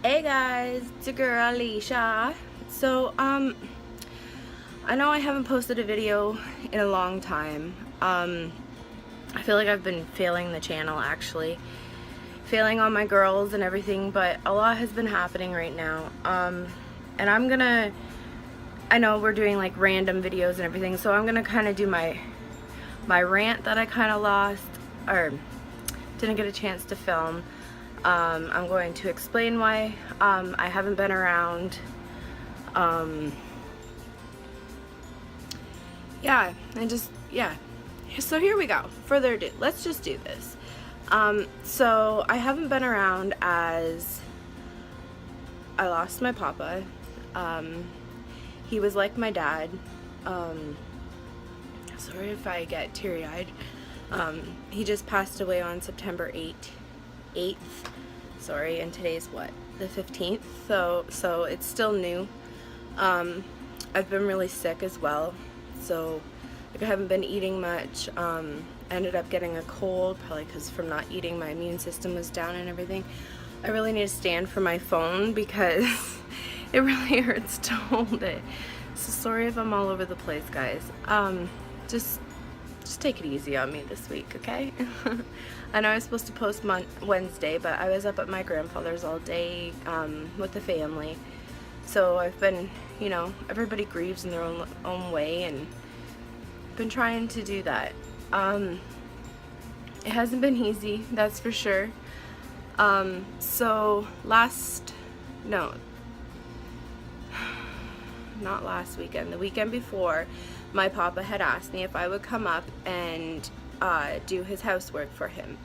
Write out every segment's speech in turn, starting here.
Hey guys, it's your girl Alicia. So I know I haven't posted a video in a long time. I feel like I've been failing the channel, actually failing on my girls and everything, but a lot has been happening right now. And I know we're doing like random videos and everything, so I'm gonna kind of do my rant that I kind of lost or didn't get a chance to film. I'm going to explain why I haven't been around. Yeah, so here we go. Further ado, let's just do this. So I haven't been around as I lost my papa. He was like my dad. Sorry if I get teary-eyed. He just passed away on September 8th. Sorry, and today's what? The 15th. So it's still new. I've been really sick as well. So like I haven't been eating much. I ended up getting a cold, probably because from not eating my immune system was down and everything. I really need to stand for my phone because it really hurts to hold it. So sorry if I'm all over the place, guys. Just take it easy on me this week, okay? I know I was supposed to post Wednesday, but I was up at my grandfather's all day with the family. So I've been, you know, everybody grieves in their own way, and been trying to do that. It hasn't been easy, that's for sure. So not last weekend, the weekend before, my papa had asked me if I would come up and do his housework for him,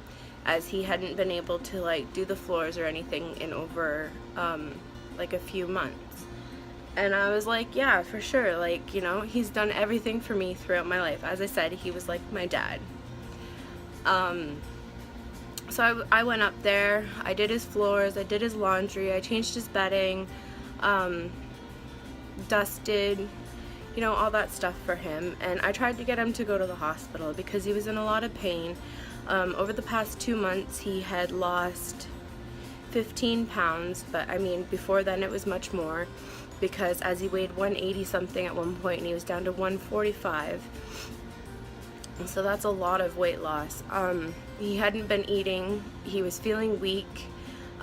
as he hadn't been able to like do the floors or anything in over like a few months. And I was like, yeah, for sure, like, you know, he's done everything for me throughout my life. As I said, he was like my dad. So I went up there, I did his floors, I did his laundry, I changed his bedding, dusted, you know, all that stuff for him. And I tried to get him to go to the hospital because he was in a lot of pain. Over the past 2 months he had lost 15 pounds, but I mean before then it was much more, because as he weighed 180 something at one point and he was down to 145. So that's a lot of weight loss. He hadn't been eating, he was feeling weak.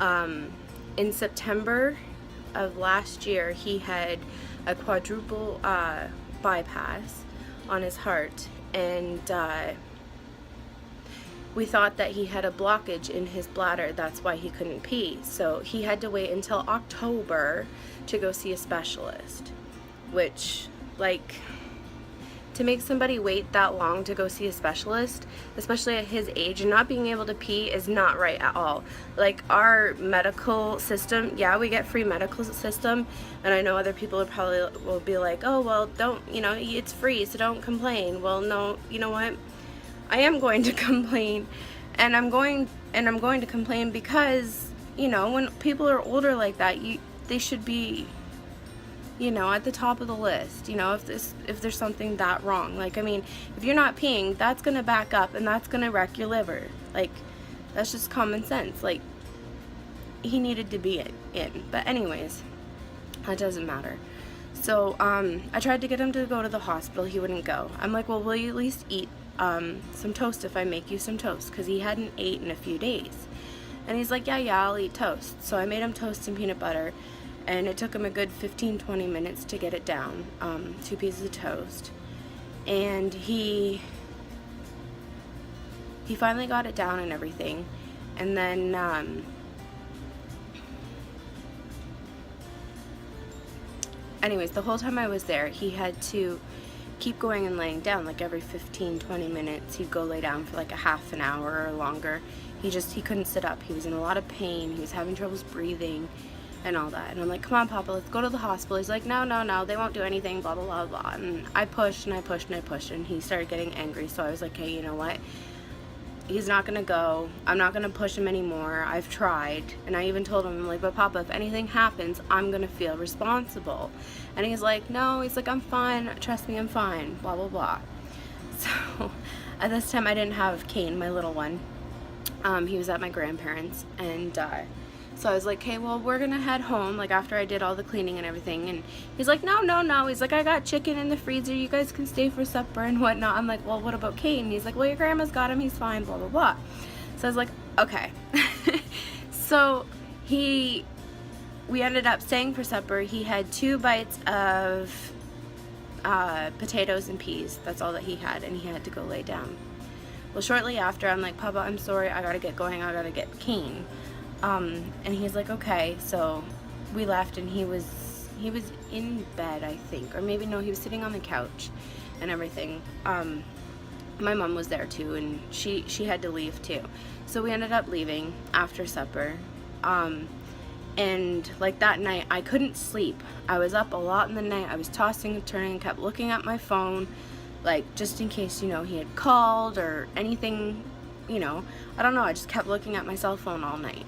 In September of last year he had a quadruple bypass on his heart, and we thought that he had a blockage in his bladder, that's why he couldn't pee. So he had to wait until October to go see a specialist, which, like, to make somebody wait that long to go see a specialist, especially at his age, and not being able to pee is not right at all. Like, our medical system, yeah, we get free medical system, and I know other people will be like, oh, well, don't, you know, it's free, so don't complain. Well, no, you know what? I am going to complain, and I'm going to complain because, you know, when people are older like that, they should be, you know, at the top of the list. You know, if there's something that wrong. Like, I mean, if you're not peeing, that's gonna back up and that's gonna wreck your liver. Like, that's just common sense. Like, he needed to be in. But anyways, that doesn't matter. So I tried to get him to go to the hospital. He wouldn't go. I'm like, well, will you at least eat some toast if I make you some toast? Because he hadn't ate in a few days. And he's like, yeah, I'll eat toast. So I made him toast and peanut butter, and it took him a good 15-20 minutes to get it down, 2 pieces of toast. And he finally got it down and everything. And then anyways, the whole time I was there, he had to keep going and laying down. Like every 15-20 minutes he'd go lay down for like a half an hour or longer. He couldn't sit up. He was in a lot of pain. He was having troubles breathing and all that. And I'm like, come on, Papa, let's go to the hospital. He's like, no, they won't do anything, blah, blah, blah, blah. And I pushed and I pushed and I pushed, and he started getting angry. So I was like, hey, you know what? He's not gonna go. I'm not gonna push him anymore. I've tried. And I even told him, I'm like, but Papa, if anything happens, I'm gonna feel responsible. And he's like, no, he's like, I'm fine. Trust me, I'm fine, blah, blah, blah. So at this time I didn't have Kane, my little one. He was at my grandparents, and So I was like, okay, well, we're gonna head home, like after I did all the cleaning and everything. And he's like, no, no, no. He's like, I got chicken in the freezer. You guys can stay for supper and whatnot. I'm like, well, what about Kate? And he's like, well, your grandma's got him. He's fine, blah, blah, blah. So I was like, okay. So we ended up staying for supper. He had 2 bites of potatoes and peas. That's all that he had, and he had to go lay down. Well, shortly after, I'm like, Papa, I'm sorry. I gotta get going. I gotta get Kane. And he's like, okay. So we left, and he was in bed, I think, or maybe no, he was sitting on the couch and everything. My mom was there too, and she had to leave too. So we ended up leaving after supper. And like that night, I couldn't sleep. I was up a lot in the night. I was tossing and turning, kept looking at my phone, like just in case, you know, he had called or anything, you know. I don't know. I just kept looking at my cell phone all night.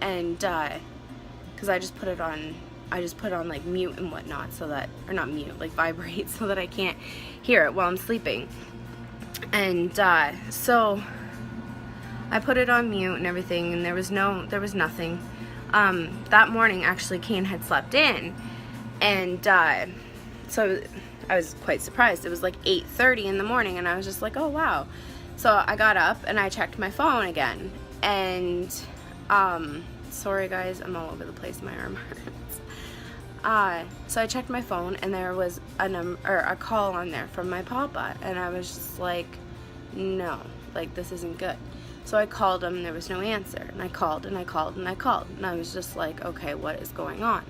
And because I just put it on like mute and whatnot, so that, or not mute, like vibrate, so that I can't hear it while I'm sleeping. And so I put it on mute and everything, and there was nothing. That morning, actually, Kane had slept in, and so I was quite surprised. It was like 8:30 in the morning, and I was just like, oh wow. So I got up and I checked my phone again, and sorry guys, I'm all over the place, my arm hurts. So I checked my phone, and there was a call on there from my papa, and I was just like, no, like this isn't good. So I called him, and there was no answer, and I called and I called and I called, and I was just like, okay, what is going on?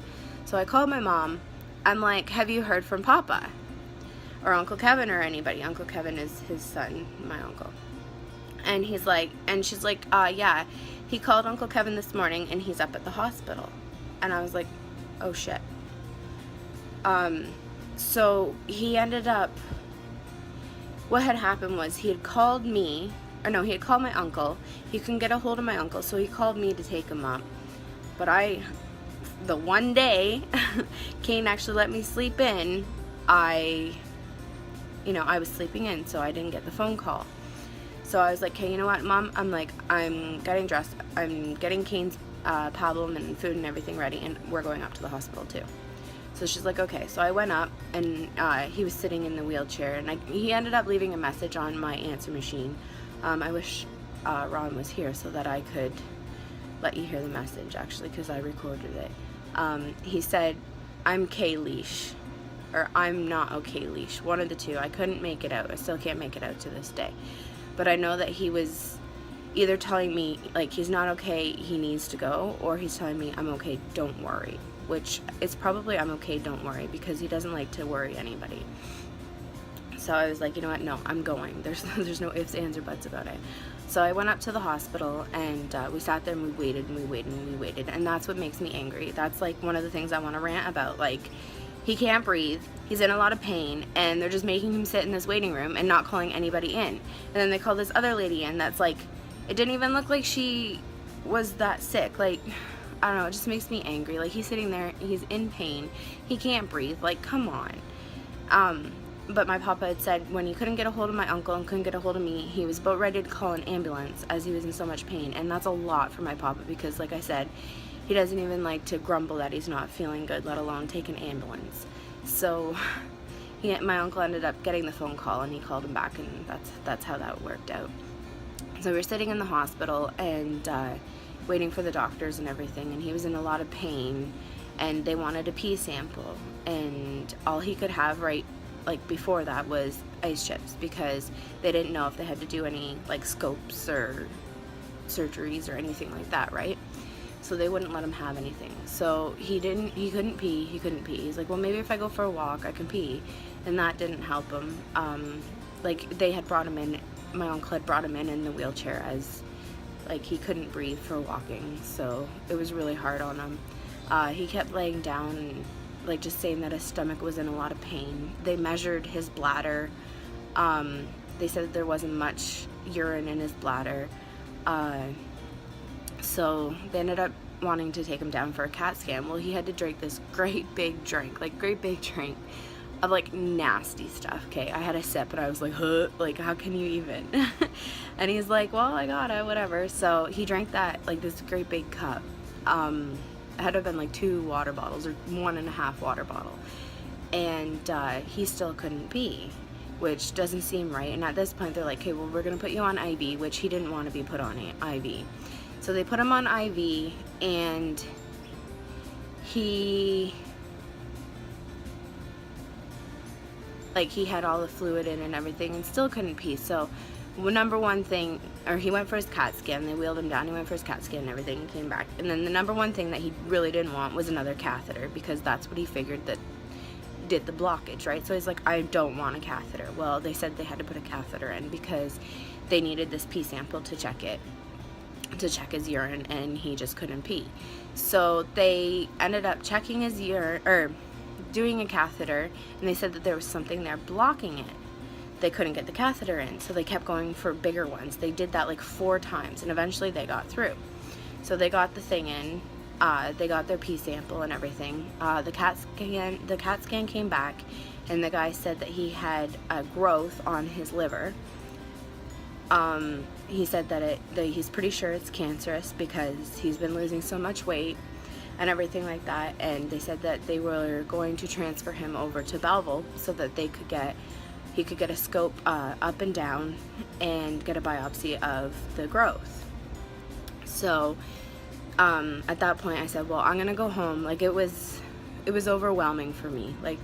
So I called my mom. I'm like, have you heard from Papa or Uncle Kevin or anybody? Uncle Kevin is his son, my uncle. And he's like, and she's like, yeah, he called Uncle Kevin this morning, and he's up at the hospital. And I was like, oh shit. So he ended up, what had happened was he had called me, or no, he had called my uncle. He couldn't get a hold of my uncle, so he called me to take him up. But the one day Kane actually let me sleep in, I was sleeping in, so I didn't get the phone call. So I was like, okay, you know what, Mom? I'm like, I'm getting dressed. I'm getting Kane's pablum and food and everything ready, and we're going up to the hospital too. So she's like, okay. So I went up, and he was sitting in the wheelchair, and he ended up leaving a message on my answer machine. I wish Ron was here so that I could let you hear the message, actually, because I recorded it. He said, I'm K-Leash, or I'm not okay Leash, one of the two. I couldn't make it out. I still can't make it out to this day. But I know that he was either telling me, like, he's not okay, he needs to go, or he's telling me, I'm okay, don't worry. Which it's probably I'm okay, don't worry, because he doesn't like to worry anybody. So I was like, you know what, no, I'm going. There's no ifs, ands, or buts about it. So I went up to the hospital, and we sat there, and we waited, and we waited, and we waited. And that's what makes me angry. That's like one of the things I want to rant about. Like, he can't breathe, he's in a lot of pain, and they're just making him sit in this waiting room and not calling anybody in. And then they call this other lady in that's like, it didn't even look like she was that sick. Like, I don't know, it just makes me angry. Like, he's sitting there, he's in pain, he can't breathe, like, come on. But my papa had said when he couldn't get a hold of my uncle and couldn't get a hold of me, he was about ready to call an ambulance as he was in so much pain. And that's a lot for my papa, because like I said, he doesn't even like to grumble that he's not feeling good, let alone take an ambulance. So my uncle ended up getting the phone call, and he called him back, and that's how that worked out. So we were sitting in the hospital, and waiting for the doctors and everything, and he was in a lot of pain, and they wanted a pee sample, and all he could have before that was ice chips, because they didn't know if they had to do any like scopes or surgeries or anything like that, right? So they wouldn't let him have anything. So he couldn't pee. He's like, well, maybe if I go for a walk I can pee, and that didn't help him. Like, they had brought him in, my uncle had brought him in the wheelchair, as like he couldn't breathe for walking, so it was really hard on him. He kept laying down and like just saying that his stomach was in a lot of pain. They measured his bladder. They said that there wasn't much urine in his bladder. So they ended up wanting to take him down for a CAT scan. Well, he had to drink this great big drink of like nasty stuff. Okay, I had a sip and I was like, huh, like how can you even? And he's like, well, I got it, whatever. So he drank that, like this great big cup. it had to have been like 2 water bottles or 1.5 water bottle, and he still couldn't pee, which doesn't seem right. And at this point they're like, okay, well, we're gonna put you on IV, which he didn't want to be put on IV. So they put him on IV, and he had all the fluid in and everything and still couldn't pee. So number one thing, or he went for his CAT scan, they wheeled him down, he went for his CAT scan and everything and came back. And then the number one thing that he really didn't want was another catheter, because that's what he figured that did the blockage, right? So he's like, I don't want a catheter. Well, they said they had to put a catheter in because they needed this pee sample to check his urine, and he just couldn't pee. So they ended up checking his urine, or doing a catheter, and they said that there was something there blocking it. They couldn't get the catheter in, so they kept going for bigger ones. They did that like 4 times, and eventually they got through. So they got the thing in, they got their pee sample and everything. The CAT scan came back, and the guy said that he had a growth on his liver. He said that he's pretty sure it's cancerous because he's been losing so much weight and everything like that. And they said that they were going to transfer him over to Belleville so that he could get a scope up and down and get a biopsy of the growth. So at that point I said, well, I'm gonna go home. Like, it was overwhelming for me. Like,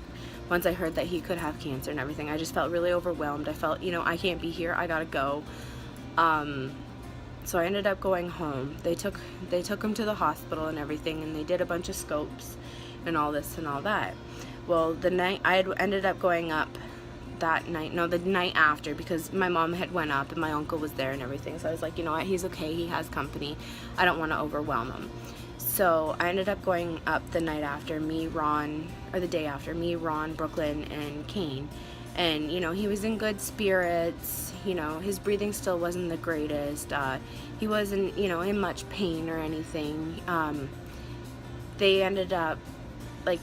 once I heard that he could have cancer and everything, I just felt really overwhelmed. I felt, I can't be here, I gotta go. So I ended up going home. They took him to the hospital and everything, and they did a bunch of scopes and all this and all that. Well, the night I had ended up going up that night, no, the night after, because my mom had went up and my uncle was there and everything. So I was like, you know what, he's okay, he has company, I don't want to overwhelm him. So I ended up going up the night after, the day after, Ron, Brooklyn, and Kane. And, he was in good spirits. His breathing still wasn't the greatest. He wasn't, in much pain or anything. They ended up, like,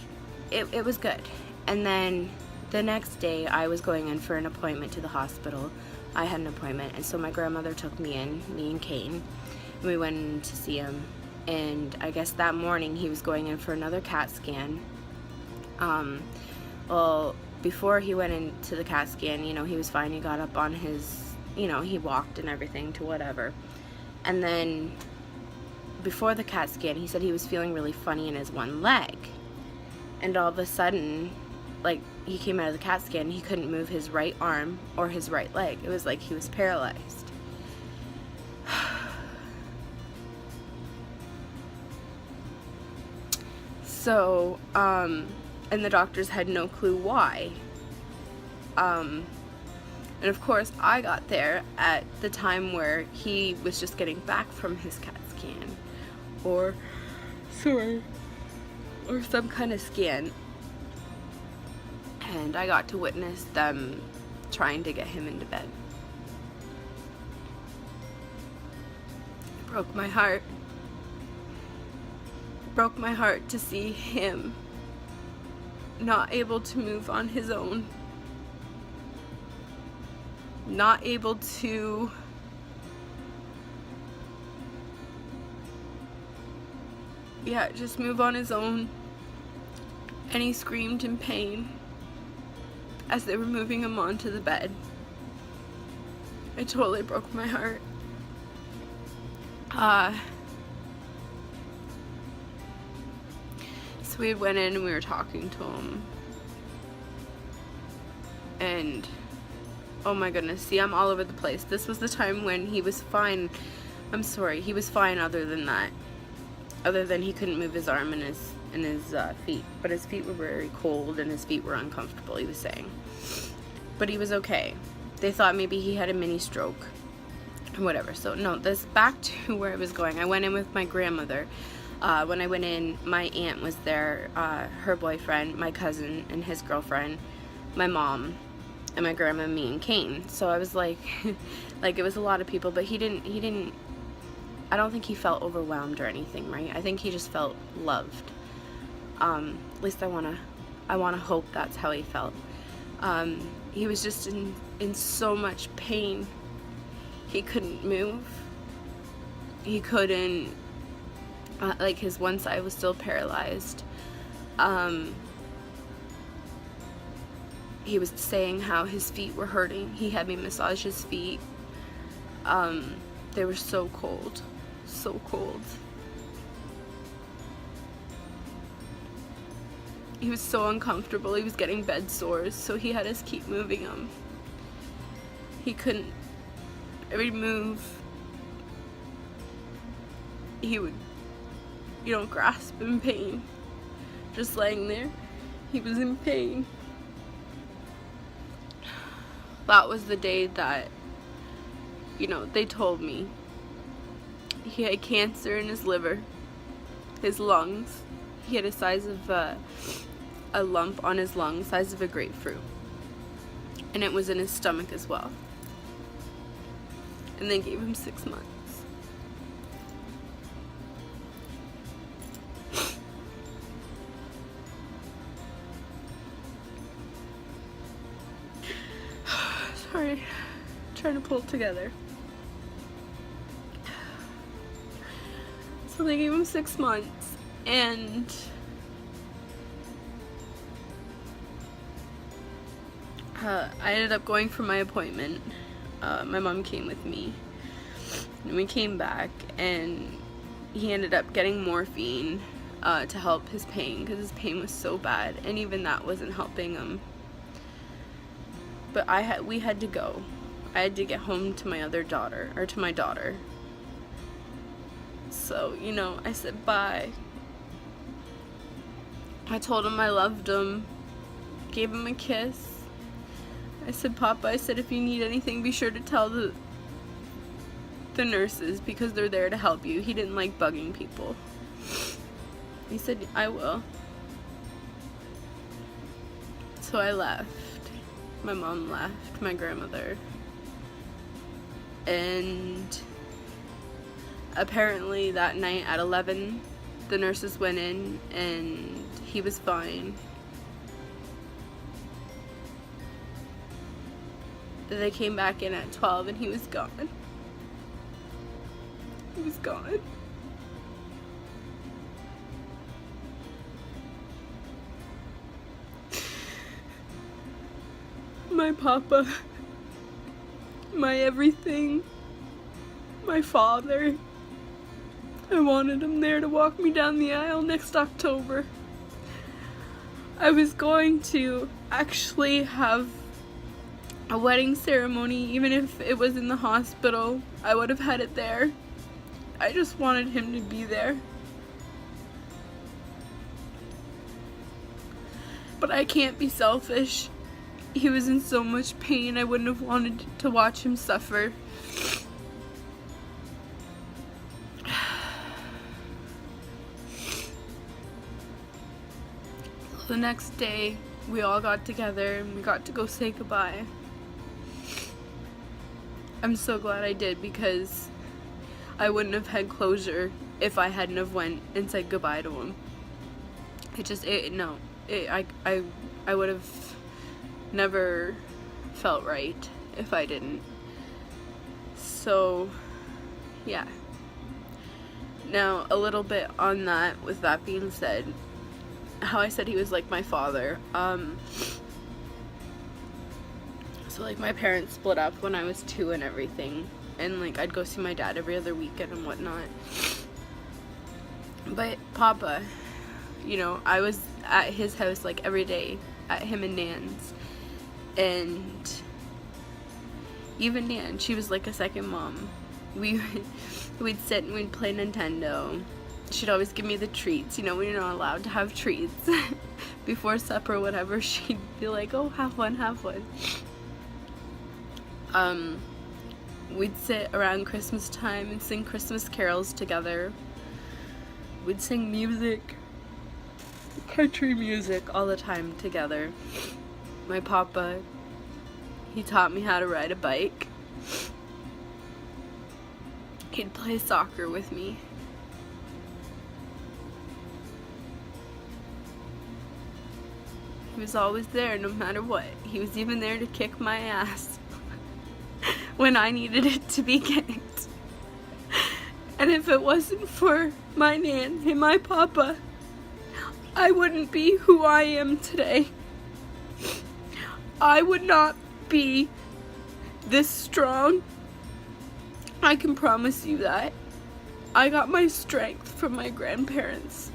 it was good. And then the next day, I was going in for an appointment to the hospital. I had an appointment, and so my grandmother took me and Kane. We went in to see him. And I guess that morning he was going in for another CAT scan. Well, before he went into the CAT scan, he was fine. He got up on his, he walked and everything to whatever. And then before the CAT scan, he said he was feeling really funny in his one leg. And all of a sudden, like, he came out of the CAT scan, he couldn't move his right arm or his right leg. It was like he was paralyzed. So, and the doctors had no clue why. And of course, I got there at the time where he was just getting back from his CAT scan, or some kind of scan. And I got to witness them trying to get him into bed. It broke my heart. Broke my heart to see him not able to move on his own, not able to just move on his own. And he screamed in pain as they were moving him onto the bed. It totally broke my heart. So we went in and we were talking to him, and oh my goodness, see, I'm all over the place. This was the time when he was fine. I'm sorry, he was fine other than that. Other than he couldn't move his arm and his feet. But his feet were very cold and his feet were uncomfortable, he was saying. But he was okay. They thought maybe he had a mini stroke. Whatever. So no, back to where I was going. I went in with my grandmother. When I went in, my aunt was there, her boyfriend, my cousin and his girlfriend, my mom, and my grandma, me, and Kane. So I was like, it was a lot of people, but he didn't, I don't think he felt overwhelmed or anything, right? I think he just felt loved. At least I wanna hope that's how he felt. He was just in so much pain. He couldn't move. He couldn't like his one side was still paralyzed. He was saying how his feet were hurting. He had me massage his feet. They were so cold, so cold. He was so uncomfortable. He was getting bed sores, so he had us keep moving him. He couldn't, every move, he would, you know, grasp in pain. Just laying there, he was in pain. That was the day that, you know, they told me he had cancer in his liver, his lungs. He had a size of a lump on his lung, size of a grapefruit, and it was in his stomach as well. And they gave him 6 months. Sorry, trying to pull it together. So they gave him 6 months, and I ended up going for my appointment. My mom came with me, and we came back, and he ended up getting morphine to help his pain, because his pain was so bad, and even that wasn't helping him. But we had to go. I had to get home to my other daughter, or to my daughter. So, you know, I said bye. I told him I loved him, gave him a kiss. I said, Papa, I said, if you need anything, be sure to tell the nurses, because they're there to help you. He didn't like bugging people. He said, I will. So I left. My mom left, my grandmother. And apparently that night at 11, the nurses went in and he was fine. They came back in at 12 and he was gone. He was gone. My papa, my everything, my father. I wanted him there to walk me down the aisle next October. I was going to actually have a wedding ceremony, even if it was in the hospital. I would have had it there. I just wanted him to be there. But I can't be selfish. He was in so much pain, I wouldn't have wanted to watch him suffer. The next day, we all got together and we got to go say goodbye. I'm so glad I did, because I wouldn't have had closure if I hadn't have went and said goodbye to him. I would have never felt right if I didn't. So, yeah. Now, a little bit on that, with that being said, how I said he was like my father. So like my parents split up when I was 2 and everything, and like I'd go see my dad every other weekend and whatnot. But Papa, you know, I was at his house like every day, at him and Nan's, and even Nan, she was like a second mom. We'd sit and we'd play Nintendo. She'd always give me the treats, you know, when you're not allowed to have treats before supper or whatever. She'd be like, oh, have one, have one. We'd sit around Christmas time and sing Christmas carols together. We'd sing music, country music, all the time together. My papa, he taught me how to ride a bike. He'd play soccer with me. He was always there no matter what. He was even there to kick my ass when I needed it to be kicked. And if it wasn't for my nan and my papa, I wouldn't be who I am today. I would not be this strong. I can promise you that. I got my strength from my grandparents.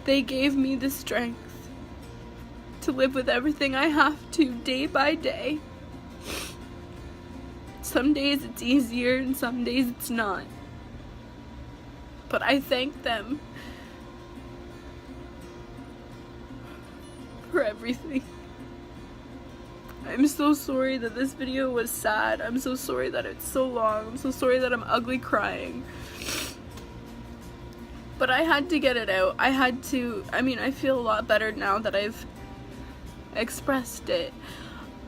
They gave me the strength to live with everything I have to day by day. Some days it's easier and some days it's not. But I thank them for everything. I'm so sorry that this video was sad. I'm so sorry that it's so long. I'm so sorry that I'm ugly crying. But I had to get it out. I had to, I feel a lot better now that I've expressed it.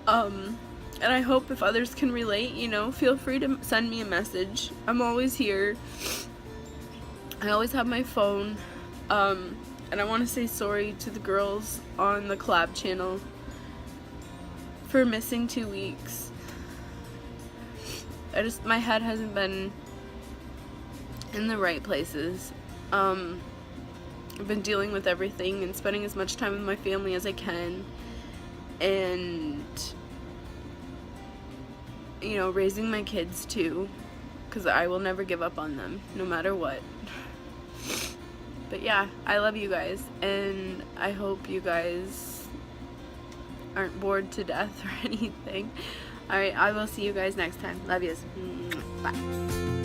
And I hope if others can relate, feel free to send me a message. I'm always here. I always have my phone. And I want to say sorry to the girls on the collab channel for missing 2 weeks. My head hasn't been in the right places. I've been dealing with everything and spending as much time with my family as I can, and raising my kids too, because I will never give up on them no matter what. But yeah, I love you guys, and I hope you guys aren't bored to death or anything. Alright, I will see you guys next time. Love yous. Bye.